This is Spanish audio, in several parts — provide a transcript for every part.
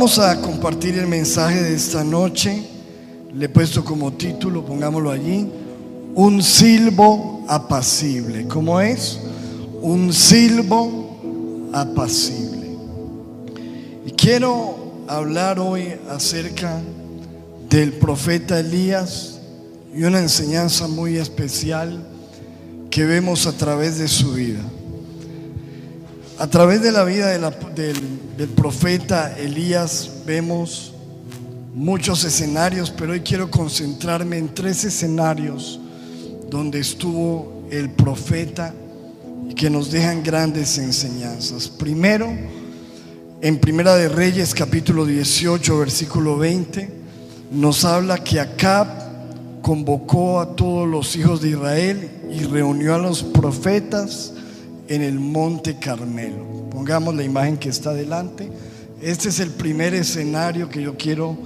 Vamos a compartir el mensaje de esta noche. Le he puesto como título, pongámoslo allí, un silbo apacible. ¿Cómo es? Un silbo apacible. Y quiero hablar hoy acerca del profeta Elías y una enseñanza muy especial que vemos a través de su vida. A través de la vida del profeta Elías vemos muchos escenarios, pero hoy quiero concentrarme en 3 escenarios donde estuvo el profeta y que nos dejan grandes enseñanzas. Primero, en Primera de Reyes capítulo 18 versículo 20, nos habla que Acab convocó a todos los hijos de Israel y reunió a los profetas en el monte Carmelo. Pongamos la imagen que está delante. Este es el primer escenario que yo quiero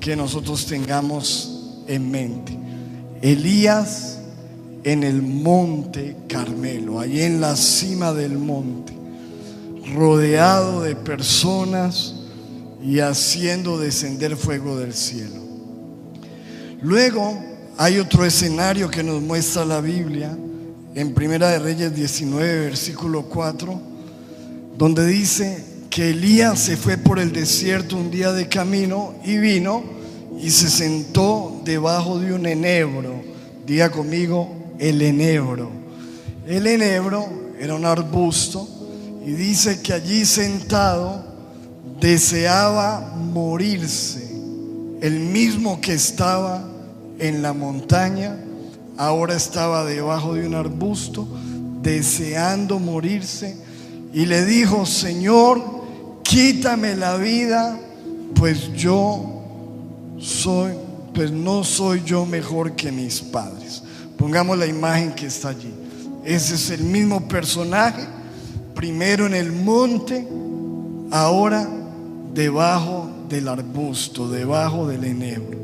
que nosotros tengamos en mente. Elías en el monte Carmelo, allí en la cima del monte, rodeado de personas y haciendo descender fuego del cielo. Luego hay otro escenario que nos muestra la Biblia en Primera de Reyes 19 versículo 4, donde dice que Elías se fue por el desierto un día de camino y vino y se sentó debajo de un enebro. Diga conmigo, el enebro. El enebro era un arbusto y dice que allí sentado deseaba morirse. El mismo que estaba en la montaña ahora estaba debajo de un arbusto deseando morirse y le dijo: Señor, quítame la vida, pues no soy yo mejor que mis padres. Pongamos la imagen que está allí. Ese es el mismo personaje, primero en el monte, ahora debajo del arbusto, debajo del enebro.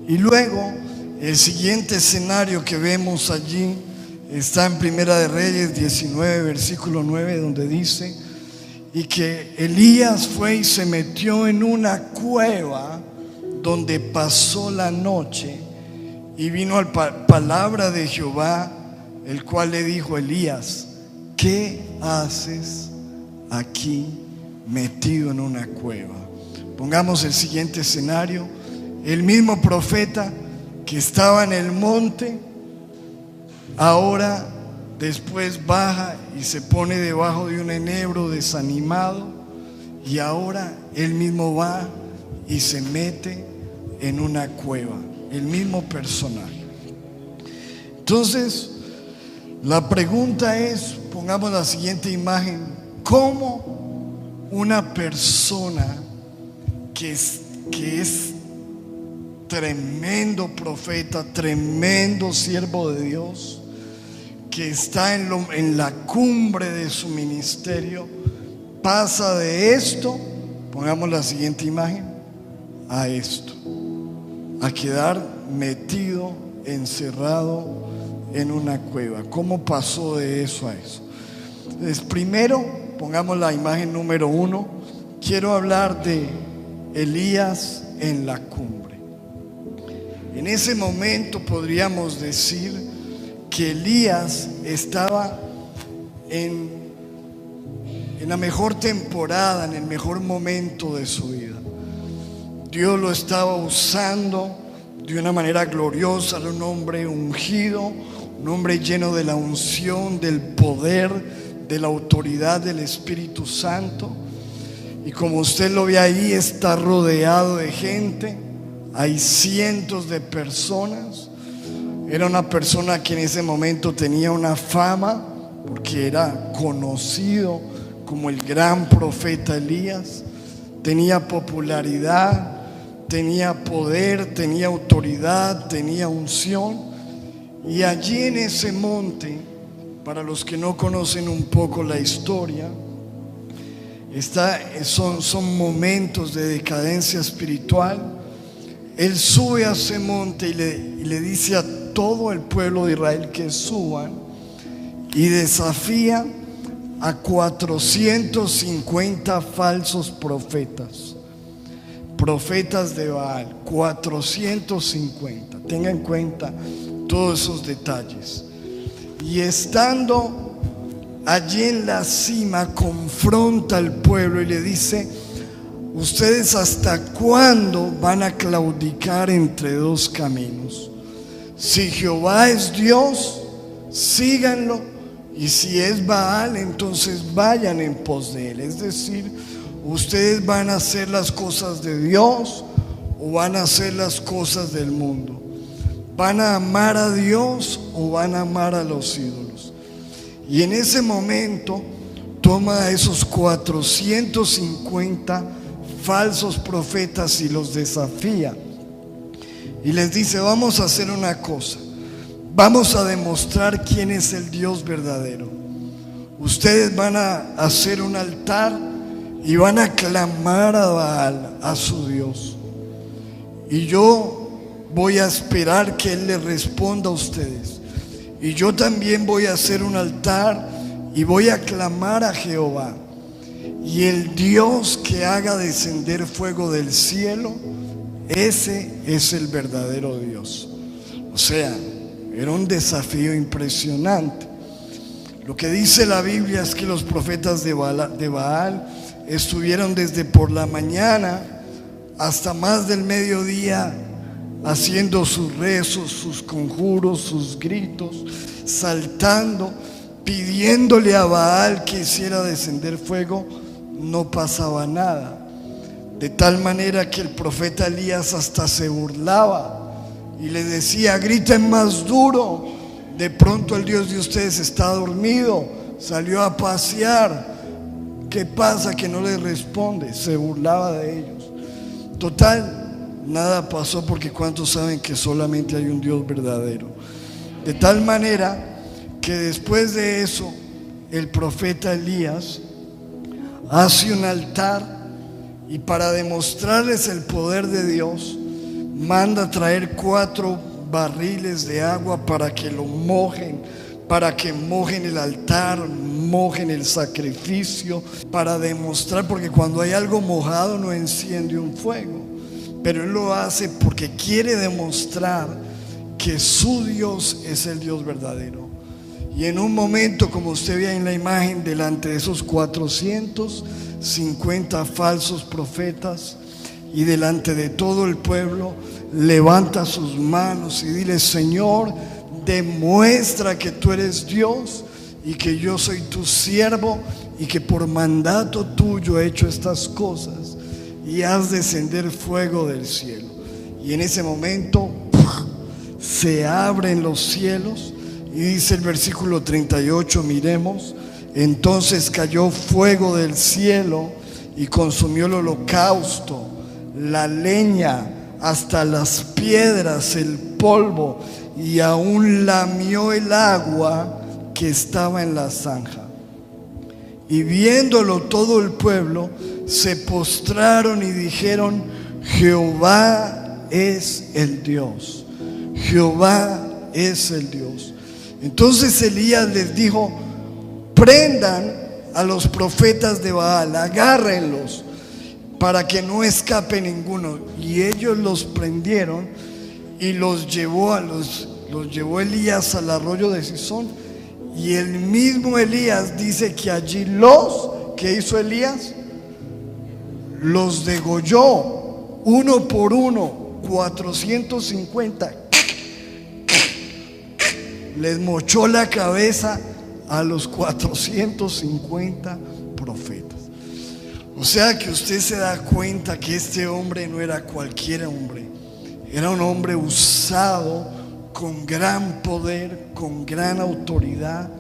Y luego el siguiente escenario que vemos allí está en Primera de Reyes 19 versículo 9, donde dice: y que Elías fue y se metió en una cueva donde pasó la noche, y vino a palabra de Jehová, el cual le dijo: Elías, ¿qué haces aquí metido en una cueva? Pongamos el siguiente escenario. El mismo profeta que estaba en el monte, ahora después baja y se pone debajo de un enebro desanimado, y ahora él mismo va y se mete en una cueva. El mismo personaje. Entonces, la pregunta es, pongamos la siguiente imagen: ¿cómo una persona que es tremendo profeta, tremendo siervo de Dios, que está en la cumbre de su ministerio, pasa de esto, pongamos la siguiente imagen, a esto, a quedar metido, encerrado en una cueva? ¿Cómo pasó de eso a eso? Entonces, primero, pongamos la imagen número 1. Quiero hablar de Elías en la cumbre. En ese momento podríamos decir que Elías estaba en la mejor temporada, en el mejor momento de su vida. Dios lo estaba usando de una manera gloriosa. Era un hombre ungido, un hombre lleno de la unción, del poder, de la autoridad del Espíritu Santo. Y como usted lo ve ahí, está rodeado de gente. Hay cientos de personas. Era una persona que en ese momento tenía una fama, porque era conocido como el gran profeta Elías. Tenía popularidad, tenía poder, tenía autoridad, tenía unción. Y allí en ese monte, para los que no conocen un poco la historia, son momentos de decadencia espiritual. Él sube a ese monte y le dice a todo el pueblo de Israel que suban, y desafía a 450 falsos profetas. profetas de Baal, 450. Tenga en cuenta todos esos detalles. Y estando allí en la cima, confronta al pueblo y le dice: ¿ustedes hasta cuándo van a claudicar entre dos caminos? Si Jehová es Dios, síganlo, y si es Baal, entonces vayan en pos de él. Es decir, ustedes van a hacer las cosas de Dios o van a hacer las cosas del mundo. ¿Van a amar a Dios o van a amar a los ídolos? Y en ese momento toma a esos 450 falsos profetas y los desafía y les dice: vamos a hacer una cosa, vamos a demostrar quién es el Dios verdadero. Ustedes van a hacer un altar y van a clamar a Baal, a su Dios, y yo voy a esperar que él les responda a ustedes. Y yo también voy a hacer un altar y voy a clamar a Jehová, y el Dios que haga descender fuego del cielo, ese es el verdadero Dios. O sea, era un desafío impresionante. Lo que dice la Biblia es que los profetas de Baal estuvieron desde por la mañana hasta más del mediodía haciendo sus rezos, sus conjuros, sus gritos, saltando, pidiéndole a Baal que hiciera descender fuego. No pasaba nada. De tal manera que el profeta Elías hasta se burlaba y le decía: griten más duro. De pronto el Dios de ustedes está dormido, salió a pasear. ¿Qué pasa que no les responde? Se burlaba de ellos. Total, nada pasó, porque ¿cuántos saben que solamente hay un Dios verdadero? De tal manera que después de eso el profeta Elías hace un altar, y para demostrarles el poder de Dios manda traer 4 barriles de agua para que lo mojen, para que mojen el altar, mojen el sacrificio, para demostrar, porque cuando hay algo mojado no enciende un fuego, pero él lo hace porque quiere demostrar que su Dios es el Dios verdadero. Y en un momento, como usted ve en la imagen, delante de esos 450 falsos profetas y delante de todo el pueblo, levanta sus manos y dile: Señor, demuestra que tú eres Dios y que yo soy tu siervo y que por mandato tuyo he hecho estas cosas, y haz descender fuego del cielo. Y en ese momento se abren los cielos. Y dice el versículo 38, miremos: entonces cayó fuego del cielo y consumió el holocausto, la leña, hasta las piedras, el polvo, y aún lamió el agua que estaba en la zanja. Y viéndolo todo el pueblo, se postraron y dijeron: Jehová es el Dios, Jehová es el Dios. Entonces Elías les dijo: prendan a los profetas de Baal, agárrenlos para que no escape ninguno. Y ellos los prendieron y los llevó Elías al arroyo de Cisón. Y el mismo Elías dice que allí ¿qué hizo Elías? Los degolló uno por uno, 450. Les mochó la cabeza a los 450 profetas. O sea que usted se da cuenta que este hombre no era cualquier hombre. Era un hombre usado con gran poder, con gran autoridad.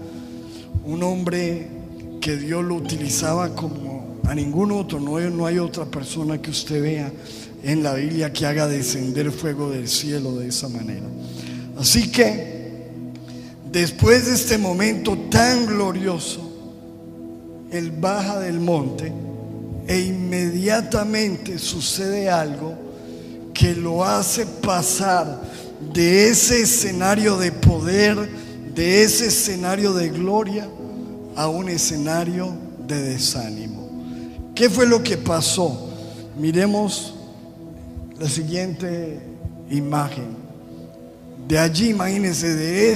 Un hombre que Dios lo utilizaba como a ningún otro. No hay otra persona que usted vea en la Biblia que haga descender fuego del cielo de esa manera. Así que después de este momento tan glorioso, él baja del monte e inmediatamente sucede algo que lo hace pasar de ese escenario de poder, de ese escenario de gloria, a un escenario de desánimo. ¿Qué fue lo que pasó? Miremos la siguiente imagen. De allí, imagínense, de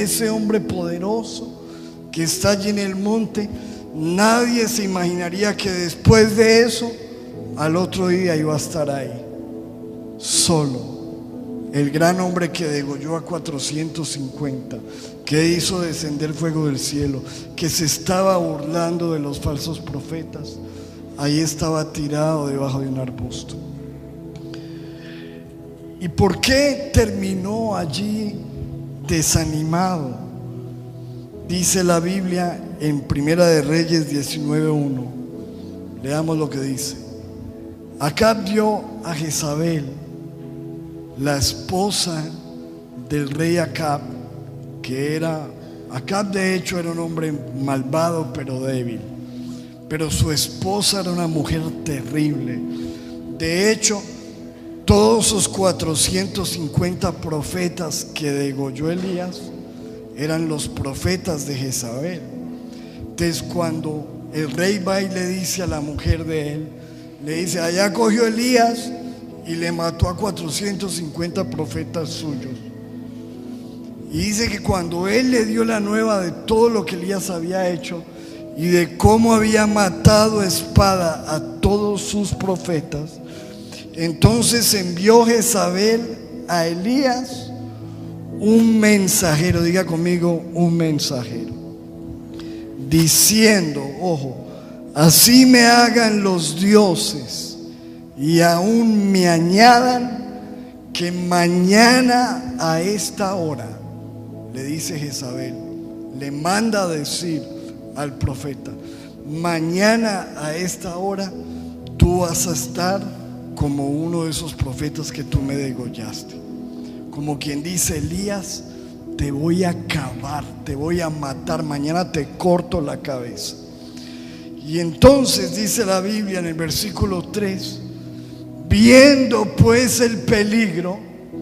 ese hombre poderoso que está allí en el monte, nadie se imaginaría que después de eso, al otro día iba a estar ahí, solo. El gran hombre que degolló a 450, que hizo descender fuego del cielo, que se estaba burlando de los falsos profetas, ahí estaba tirado debajo de un arbusto. ¿Y por qué terminó allí desanimado? Dice la Biblia en Primera de Reyes 19:1. Leamos lo que dice. Acab dio a Jezabel, la esposa del rey Acab, Acab de hecho era un hombre malvado pero débil, pero su esposa era una mujer terrible. De hecho, todos esos 450 profetas que degolló Elías eran los profetas de Jezabel. Entonces, cuando el rey va y le dice a la mujer de él, le dice: allá cogió Elías y le mató a 450 profetas suyos. Y dice que cuando él le dio la nueva de todo lo que Elías había hecho y de cómo había matado a espada a todos sus profetas, entonces envió Jezabel a Elías un mensajero, diga conmigo, un mensajero, diciendo: ojo, así me hagan los dioses y aún me añadan, que mañana a esta hora, le dice Jezabel, le manda a decir al profeta: mañana a esta hora tú vas a estar como uno de esos profetas que tú me degollaste. Como quien dice: Elías, te voy a acabar, te voy a matar, mañana te corto la cabeza. Y entonces dice la Biblia en el versículo 3: viendo pues el peligro,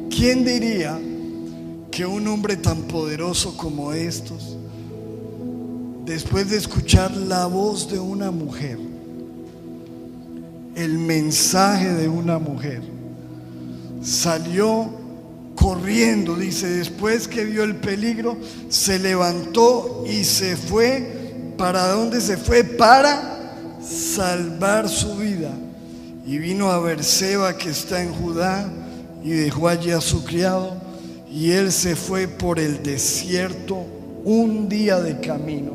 ¿quién diría que un hombre tan poderoso como estos, después de escuchar la voz de una mujer, el mensaje de una mujer, salió corriendo? Dice, después que vio el peligro, se levantó y se fue. ¿Para dónde se fue? Para salvar su vida. Y vino a Berseba, que está en Judá, y dejó allí a su criado, y él se fue por el desierto un día de camino,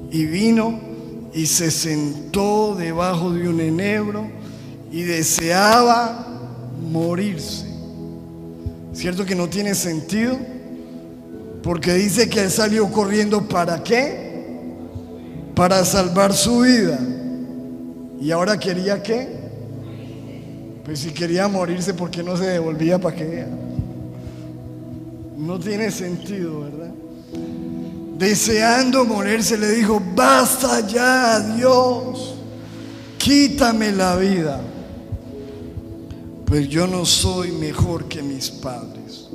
y vino y se sentó debajo de un enebro y deseaba morirse. ¿Cierto que no tiene sentido? Porque dice que él salió corriendo, ¿para qué? Para salvar su vida. ¿Y ahora quería qué? Pues si quería morirse, ¿por qué no se devolvía para que? No tiene sentido, ¿verdad? Deseando morirse, le dijo: basta ya, Dios, quítame la vida, pues yo no soy mejor que mis padres.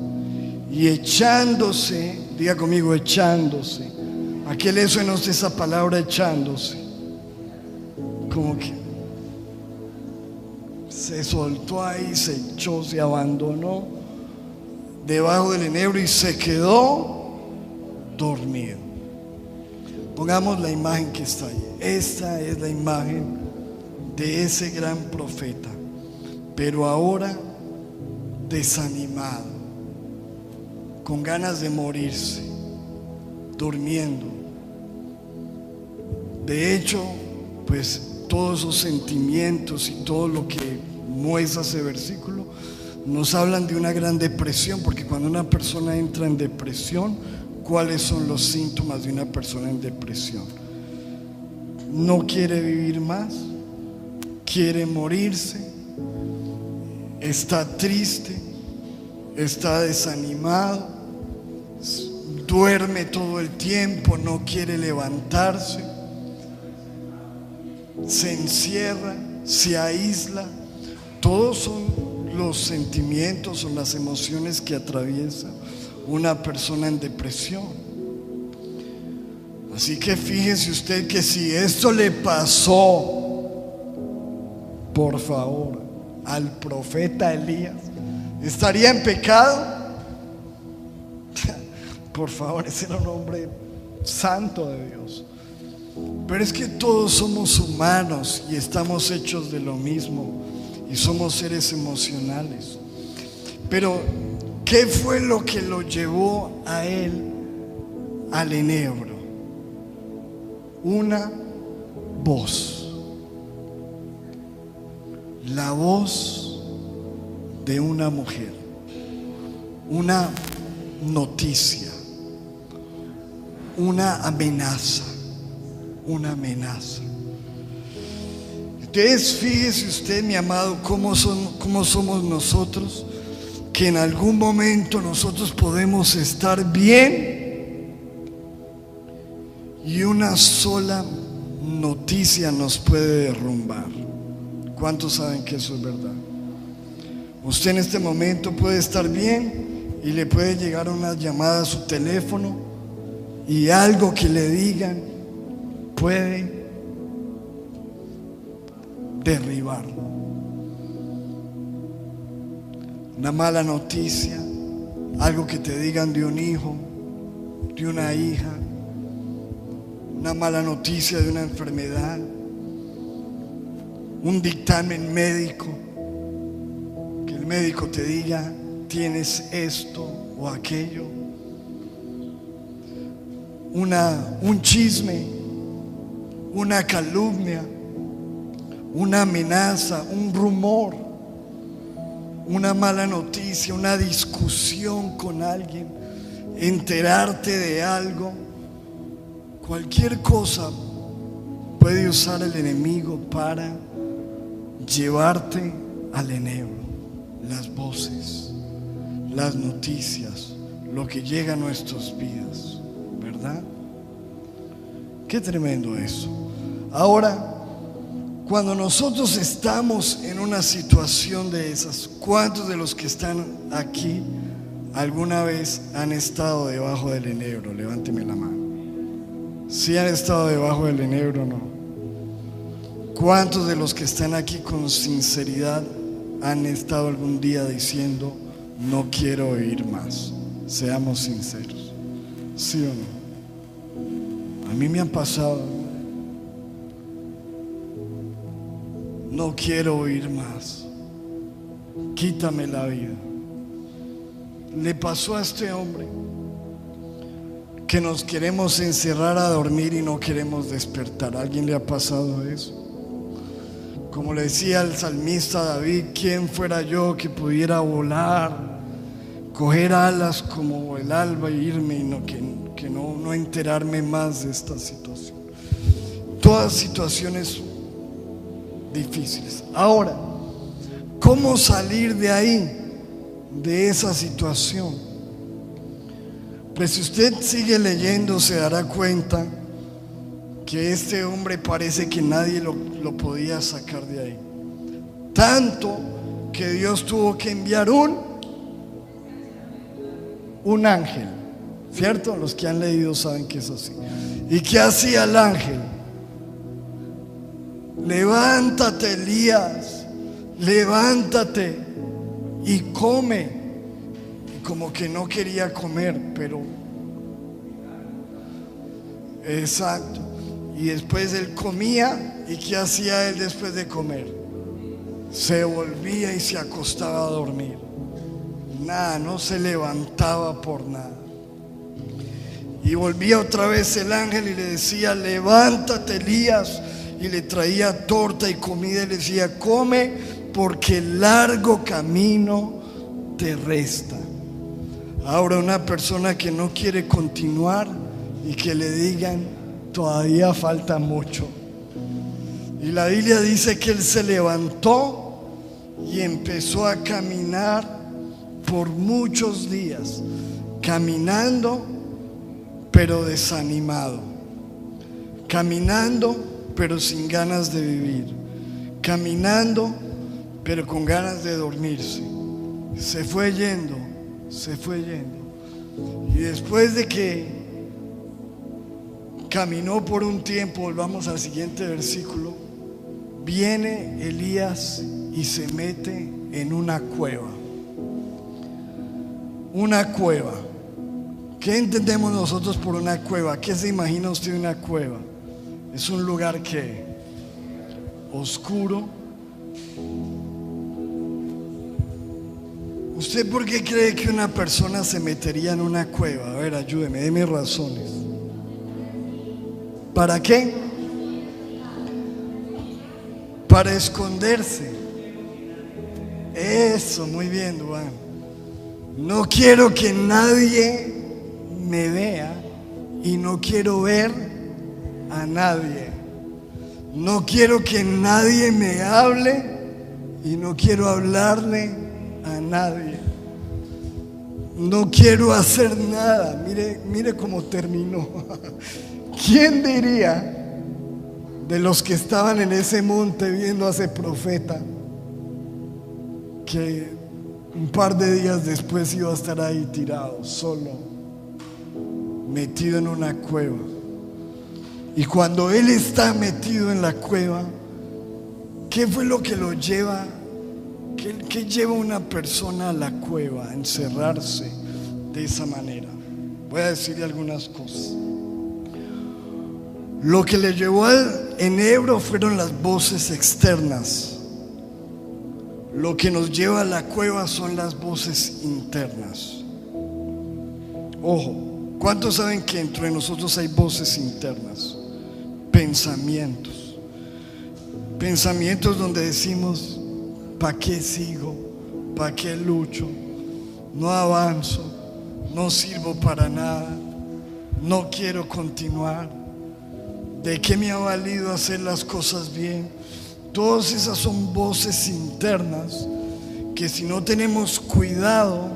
Y echándose, diga conmigo, echándose. ¿A qué le suena a usted esa palabra, echándose? Como que se soltó ahí, se echó, se abandonó debajo del enebro y se quedó dormido. Pongamos la imagen que está ahí. Esta es la imagen de ese gran profeta, pero ahora desanimado, con ganas de morirse, durmiendo. De hecho, pues todos esos sentimientos y todo lo que muestra ese versículo nos hablan de una gran depresión, porque cuando una persona entra en depresión, ¿cuáles son los síntomas de una persona en depresión? No quiere vivir más, quiere morirse, está triste, está desanimado, duerme todo el tiempo, no quiere levantarse, se encierra, se aísla. Todos son los sentimientos, son las emociones que atraviesa una persona en depresión. Así que fíjese usted que si esto le pasó, por favor, al profeta Elías, ¿estaría en pecado? Por favor, ese era un hombre santo de Dios. Pero es que todos somos humanos y estamos hechos de lo mismo y somos seres emocionales. Pero ¿qué fue lo que lo llevó a él al enebro? Una voz, la voz de una mujer, una noticia, una amenaza. Una amenaza. Entonces fíjese usted, mi amado, cómo somos nosotros, que en algún momento nosotros podemos estar bien y una sola noticia nos puede derrumbar. ¿Cuántos saben que eso es verdad? Usted en este momento puede estar bien y le puede llegar una llamada a su teléfono y algo que le digan puede derribarlo. Una mala noticia, algo que te digan de un hijo, de una hija, una mala noticia de una enfermedad, un dictamen médico, que el médico te diga tienes esto o aquello, un chisme, una calumnia, una amenaza, un rumor, una mala noticia, una discusión con alguien, enterarte de algo, cualquier cosa puede usar el enemigo para llevarte al enebro. Las voces, las noticias, lo que llega a nuestras vidas, ¿verdad? Qué tremendo eso. Ahora, cuando nosotros estamos en una situación de esas, ¿cuántos de los que están aquí alguna vez han estado debajo del enebro? Levánteme la mano. ¿Sí han estado debajo del enebro o no? ¿Cuántos de los que están aquí con sinceridad han estado algún día diciendo no quiero oír más? Seamos sinceros. ¿Sí o no? A mí me han pasado. No quiero oír más. Quítame la vida. Le pasó a este hombre que nos queremos encerrar a dormir y no queremos despertar. ¿A alguien le ha pasado eso? Como le decía el salmista David, ¿quién fuera yo que pudiera volar, coger alas como el alba e irme y no enterarme más de esta situación? Todas situaciones difíciles. Ahora, ¿cómo salir de ahí, de esa situación? Pues si usted sigue leyendo se dará cuenta que este hombre parece que nadie lo podía sacar de ahí. Tanto que Dios tuvo que enviar un ángel, ¿cierto? Los que han leído saben que es así. ¿Y qué hacía el ángel? Levántate, Elías, levántate y come. Y como que no quería comer, pero exacto. Y después él comía. ¿Y qué hacía él después de comer? Se volvía y se acostaba a dormir. Nada, no se levantaba por nada. Y volvía otra vez el ángel y le decía, levántate, Elías. Y le traía torta y comida y le decía, come porque el largo camino te resta. Ahora una persona que no quiere continuar y que le digan, todavía falta mucho. Y la Biblia dice que él se levantó y empezó a caminar por muchos días, caminando pero desanimado, caminando pero sin ganas de vivir, caminando pero con ganas de dormirse. Se fue yendo. Y después de que caminó por un tiempo, volvamos al siguiente versículo, viene Elías y se mete en una cueva. Una cueva. ¿Qué entendemos nosotros por una cueva? ¿Qué se imagina usted de una cueva? Es un lugar que oscuro. ¿Usted por qué cree que una persona se metería en una cueva? A ver, ayúdeme, déme razones. ¿Para qué? Para esconderse. Eso, muy bien, Duan. No quiero que nadie me vea y no quiero ver a nadie. No quiero que nadie me hable y no quiero hablarle a nadie. No quiero hacer nada. Mire cómo terminó. ¿Quién diría de los que estaban en ese monte viendo a ese profeta que un par de días después iba a estar ahí tirado, solo, metido en una cueva? Y cuando él está metido en la cueva, ¿qué fue lo que lo lleva? ¿Qué lleva a una persona a la cueva, a encerrarse de esa manera? Voy a decirle algunas cosas. Lo que le llevó al enebro fueron las voces externas. Lo que nos lleva a la cueva son las voces internas. Ojo, ¿cuántos saben que dentro de nosotros hay voces internas? Pensamientos. Pensamientos donde decimos: ¿para qué sigo? ¿Para qué lucho? No avanzo, no sirvo para nada, no quiero continuar. ¿De qué me ha valido hacer las cosas bien? Todas esas son voces internas que, si no tenemos cuidado,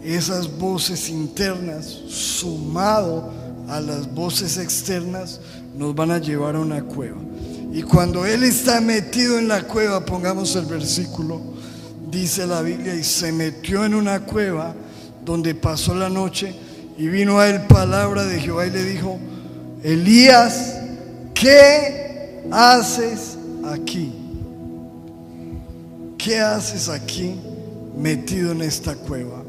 esas voces internas sumado a las voces externas nos van a llevar a una cueva. Y cuando él está metido en la cueva, pongamos el versículo, dice la Biblia: y se metió en una cueva donde pasó la noche, y vino a él palabra de Jehová y le dijo: Elías, ¿qué haces aquí? ¿Qué haces aquí metido en esta cueva?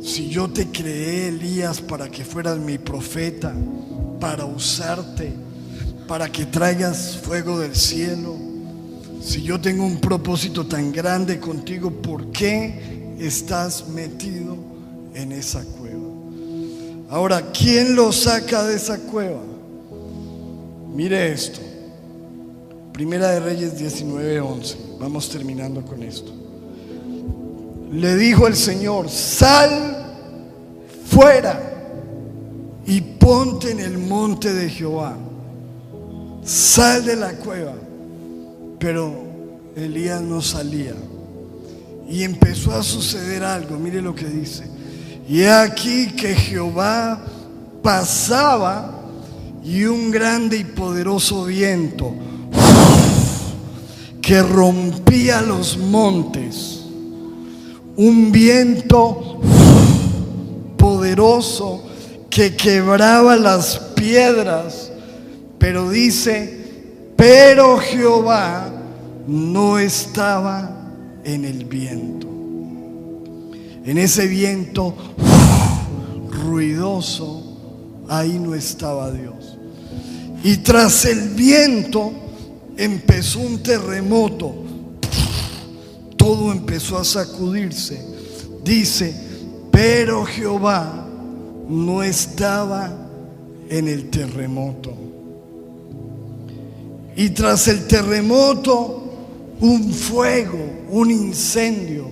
Si yo te creé, Elías, para que fueras mi profeta, para usarte, para que traigas fuego del cielo. Si yo tengo un propósito tan grande contigo, ¿por qué estás metido en esa cueva? Ahora, ¿quién lo saca de esa cueva? Mire esto. Primera de Reyes 19:11. Vamos terminando con esto. Le dijo el Señor: sal fuera y ponte en el monte de Jehová. Sal de la cueva. Pero Elías no salía. Y empezó a suceder algo. Mire lo que dice: y he aquí que Jehová pasaba, y un grande y poderoso viento que rompía los montes, un viento poderoso que quebraba las piedras. Pero dice: pero Jehová no estaba en el viento. En ese viento ruidoso, ahí no estaba Dios. Y tras el viento empezó un terremoto. Todo empezó a sacudirse. Dice: pero Jehová no estaba en el terremoto. Y tras el terremoto, un fuego, un incendio.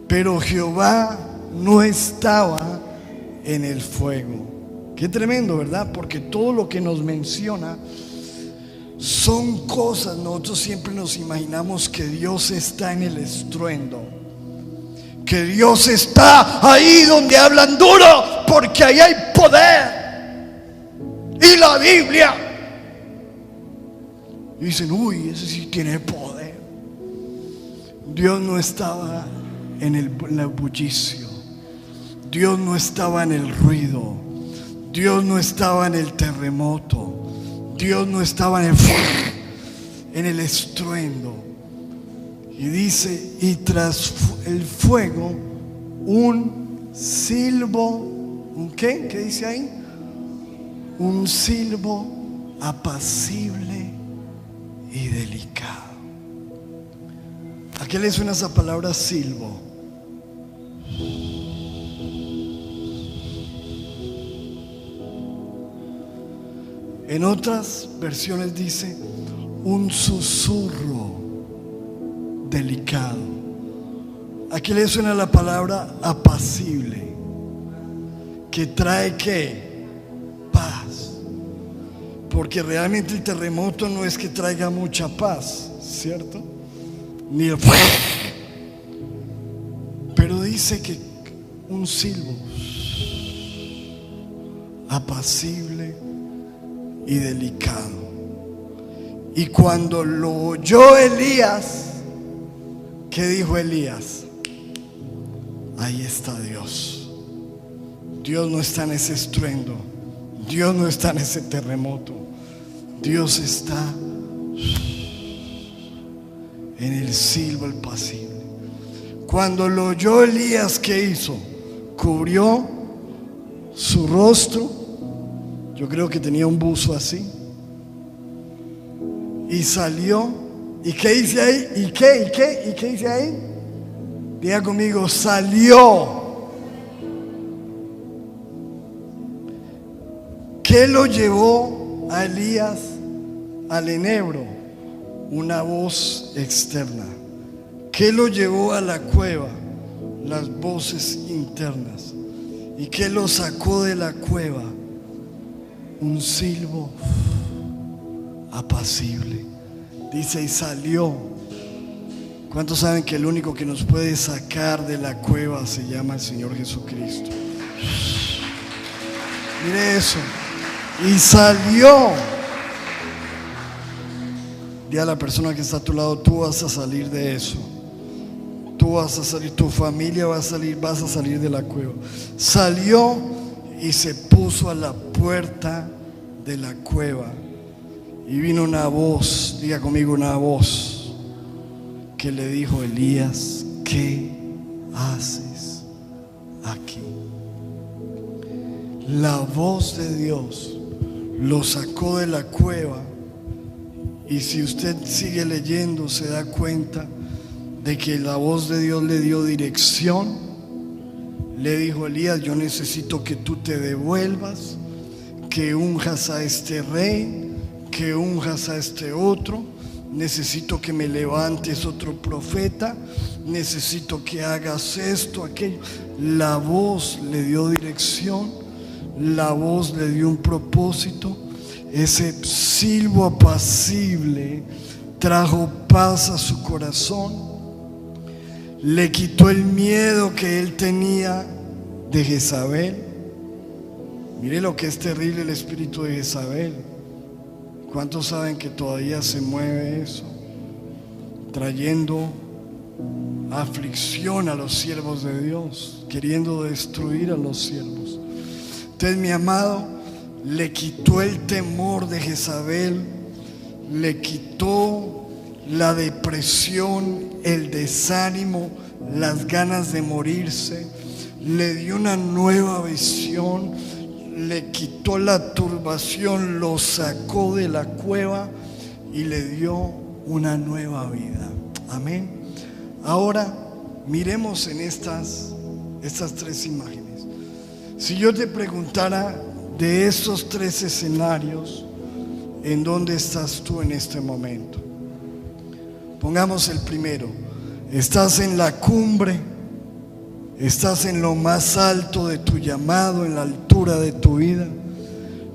Pero Jehová no estaba en el fuego. Qué tremendo, ¿verdad? Porque todo lo que nos menciona son cosas. Nosotros siempre nos imaginamos que Dios está en el estruendo, que Dios está ahí donde hablan duro, porque ahí hay poder. Y la Biblia, y dicen: uy, ese sí tiene poder. Dios no estaba en el bullicio. Dios no estaba en el ruido. Dios no estaba en el terremoto. Dios no estaba en el estruendo. Y dice, y tras el fuego, un silbo, ¿un qué? ¿Qué dice ahí? Un silbo apacible y delicado. ¿A qué le suena esa palabra silbo? En otras versiones dice un susurro delicado. ¿A qué le suena la palabra apacible? Que trae ¿qué? Paz. Porque realmente el terremoto no es que traiga mucha paz, ¿cierto? Ni el fuego. Pero dice que un silbo apacible y delicado. Y cuando lo oyó Elías, ¿qué dijo Elías? Ahí está Dios. Dios no está en ese estruendo. Dios no está en ese terremoto. Dios está en el silbo apacible. Cuando lo oyó Elías, ¿qué hizo? Cubrió su rostro. Yo creo que tenía un buzo así. Y salió. ¿Y qué dice ahí? ¿Y qué dice ahí? Diga conmigo, salió. ¿Qué lo llevó a Elías al enebro? Una voz externa. ¿Qué lo llevó a la cueva? Las voces internas. ¿Y qué lo sacó de la cueva? Un silbo apacible. Dice, y salió. ¿Cuántos saben que el único que nos puede sacar de la cueva se llama el Señor Jesucristo? Mire eso. Y salió. Dile a la persona que está a tu lado, tú vas a salir de eso. Tú vas a salir, tu familia va a salir, vas a salir de la cueva. Salió y se puso a la puerta de la cueva. Y vino una voz, diga conmigo, una voz que le dijo: Elías, ¿qué haces aquí? La voz de Dios lo sacó de la cueva. Y si usted sigue leyendo, se da cuenta de que la voz de Dios le dio dirección. Le dijo: Elías, yo necesito que tú te devuelvas, que unjas a este rey, que unjas a este otro. Necesito que me levantes otro profeta. Necesito que hagas esto, aquello. La voz le dio dirección. La voz le dio un propósito. Ese silbo apacible trajo paz a su corazón. Le quitó el miedo que él tenía de Jezabel. Mire lo que es terrible el espíritu de Jezabel. ¿Cuántos saben que todavía se mueve eso? Trayendo aflicción a los siervos de Dios, queriendo destruir a los siervos. Entonces, mi amado, le quitó el temor de Jezabel, le quitó la depresión, el desánimo, las ganas de morirse, le dio una nueva visión, le quitó la turbación, lo sacó de la cueva y le dio una nueva vida. Amén. Ahora miremos en estas tres imágenes. Si yo te preguntara de estos tres escenarios, ¿en dónde estás tú en este momento? Pongamos el primero. Estás en la cumbre, estás en lo más alto de tu llamado, en la altura de tu vida.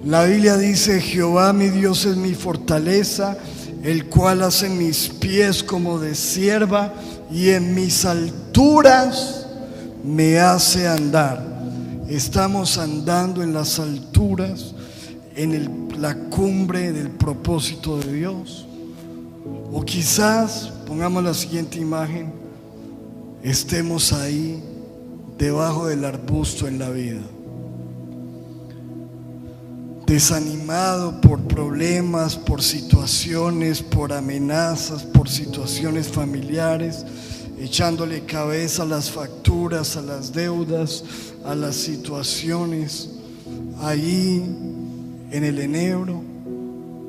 La Biblia dice: Jehová mi Dios es mi fortaleza, el cual hace mis pies como de cierva y en mis alturas me hace andar. Estamos andando en las alturas, en la cumbre del propósito de Dios. O quizás, pongamos la siguiente imagen, estemos ahí debajo del arbusto en la vida. desanimado por problemas, por situaciones, por amenazas, por situaciones familiares, echándole cabeza a las facturas, a las deudas, a las situaciones ahí en el enebro,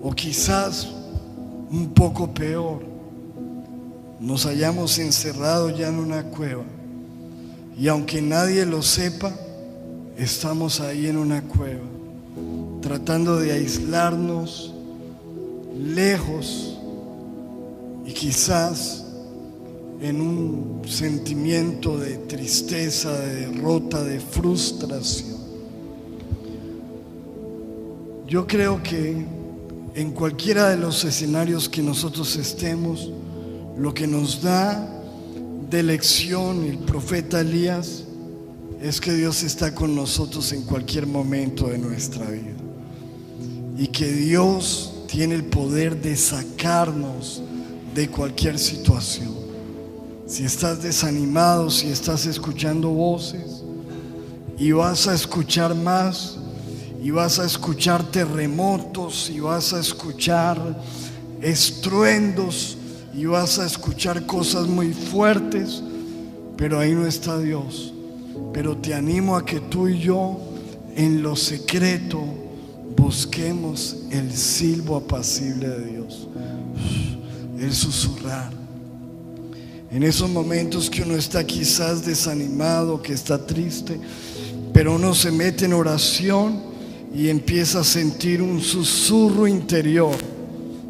o quizás un poco peor, nos hayamos encerrado ya en una cueva y aunque nadie lo sepa, estamos ahí en una cueva tratando de aislarnos lejos y quizás en un sentimiento de tristeza, de derrota, de frustración. Yo creo que en cualquiera de los escenarios que nosotros estemos, lo que nos da de lección el profeta Elías es que Dios está con nosotros en cualquier momento de nuestra vida y que Dios tiene el poder de sacarnos de cualquier situación. Si estás desanimado, si estás escuchando voces, y vas a escuchar más, y vas a escuchar terremotos, y vas a escuchar estruendos, y vas a escuchar cosas muy fuertes, pero ahí no está Dios. Pero te animo a que tú y yo en lo secreto busquemos el silbo apacible de Dios, el susurrar. En esos momentos que uno está quizás desanimado, que está triste, pero uno se mete en oración y empieza a sentir un susurro interior.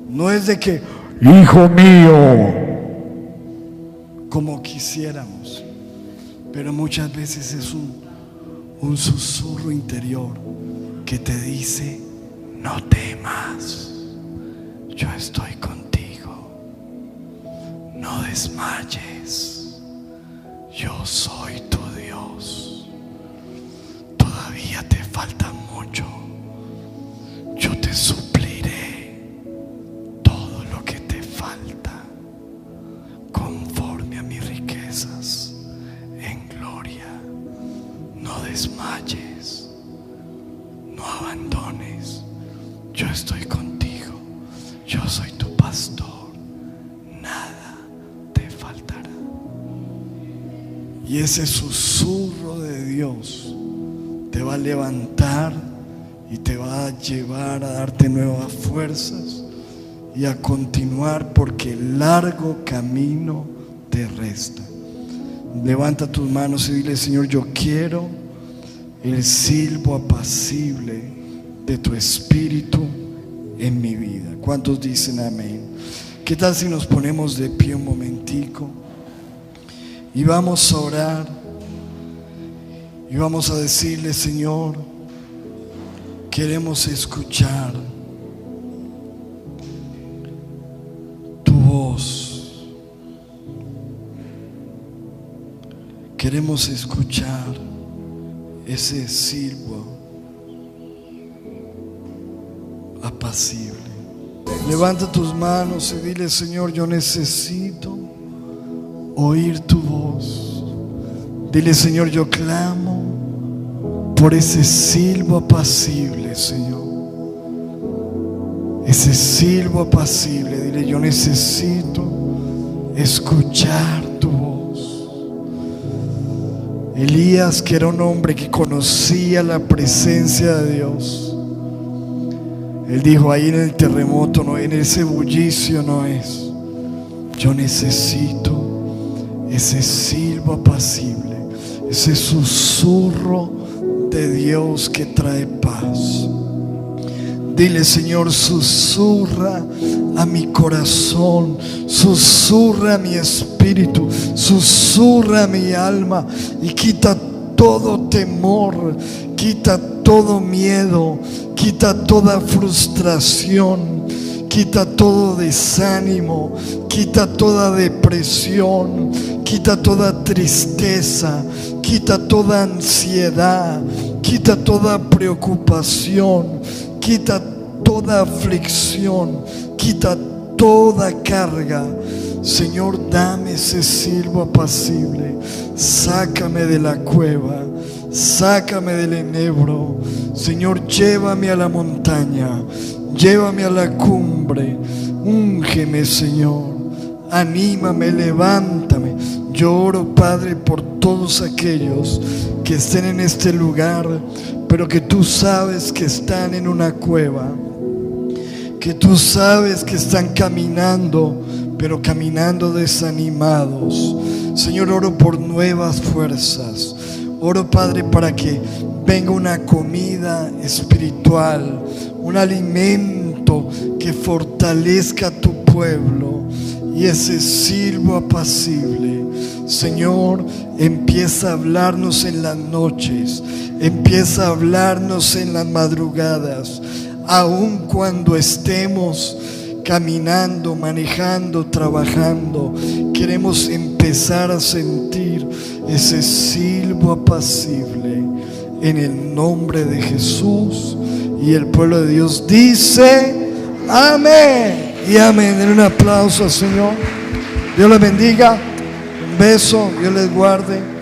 No es de que, hijo mío, como quisiéramos, pero muchas veces es un susurro interior que te dice: no temas, yo estoy contigo, no desmayes, yo soy tu Dios, todavía te falta mucho, yo te supliré todo lo que te falta conforme a mis riquezas en gloria. No desmayes, no abandones, yo estoy contigo, yo soy tu pastor, nada te faltará. Y ese susurro de Dios te va a levantar y te va a llevar a darte nuevas fuerzas y a continuar, porque el largo camino te resta. Levanta tus manos y dile: Señor, yo quiero el silbo apacible de tu espíritu en mi vida. ¿Cuántos dicen amén? ¿Qué tal si nos ponemos de pie un momentico y vamos a orar y vamos a decirle: Señor, queremos escuchar tu voz, queremos escuchar ese silbo apacible. Levanta tus manos y dile: Señor, yo necesito oír tu voz. Dile: Señor, yo clamo por ese silbo apacible, Señor. Ese silbo apacible. Dile: yo necesito escuchar tu voz. Elías, que era un hombre que conocía la presencia de Dios, él dijo: ahí en el terremoto no, en ese bullicio no es. Yo necesito ese silbo apacible, ese susurro de Dios que trae paz. Dile: Señor, susurra a mi corazón, susurra a mi espíritu, susurra a mi alma y quita todo temor, quita todo miedo, quita toda frustración, quita todo desánimo, quita toda depresión, quita toda tristeza, quita toda ansiedad, quita toda preocupación, quita toda aflicción, quita toda carga. Señor, dame ese silbo apacible, sácame de la cueva, sácame del enebro. Señor, llévame a la montaña, llévame a la cumbre, úngeme, Señor, anímame, levántame. Yo oro, Padre, por todos aquellos que estén en este lugar, pero que tú sabes que están en una cueva, que tú sabes que están caminando, pero caminando desanimados. Señor, oro por nuevas fuerzas. Oro, Padre, para que venga una comida espiritual, un alimento que fortalezca a tu pueblo, y ese silbo apacible, Señor, empieza a hablarnos en las noches, empieza a hablarnos en las madrugadas, aun cuando estemos caminando, manejando, trabajando. Queremos empezar a sentir ese silbo apacible en el nombre de Jesús. Y el pueblo de Dios dice amén y amén. Den un aplauso al Señor. Dios les bendiga. Un beso. Dios les guarde.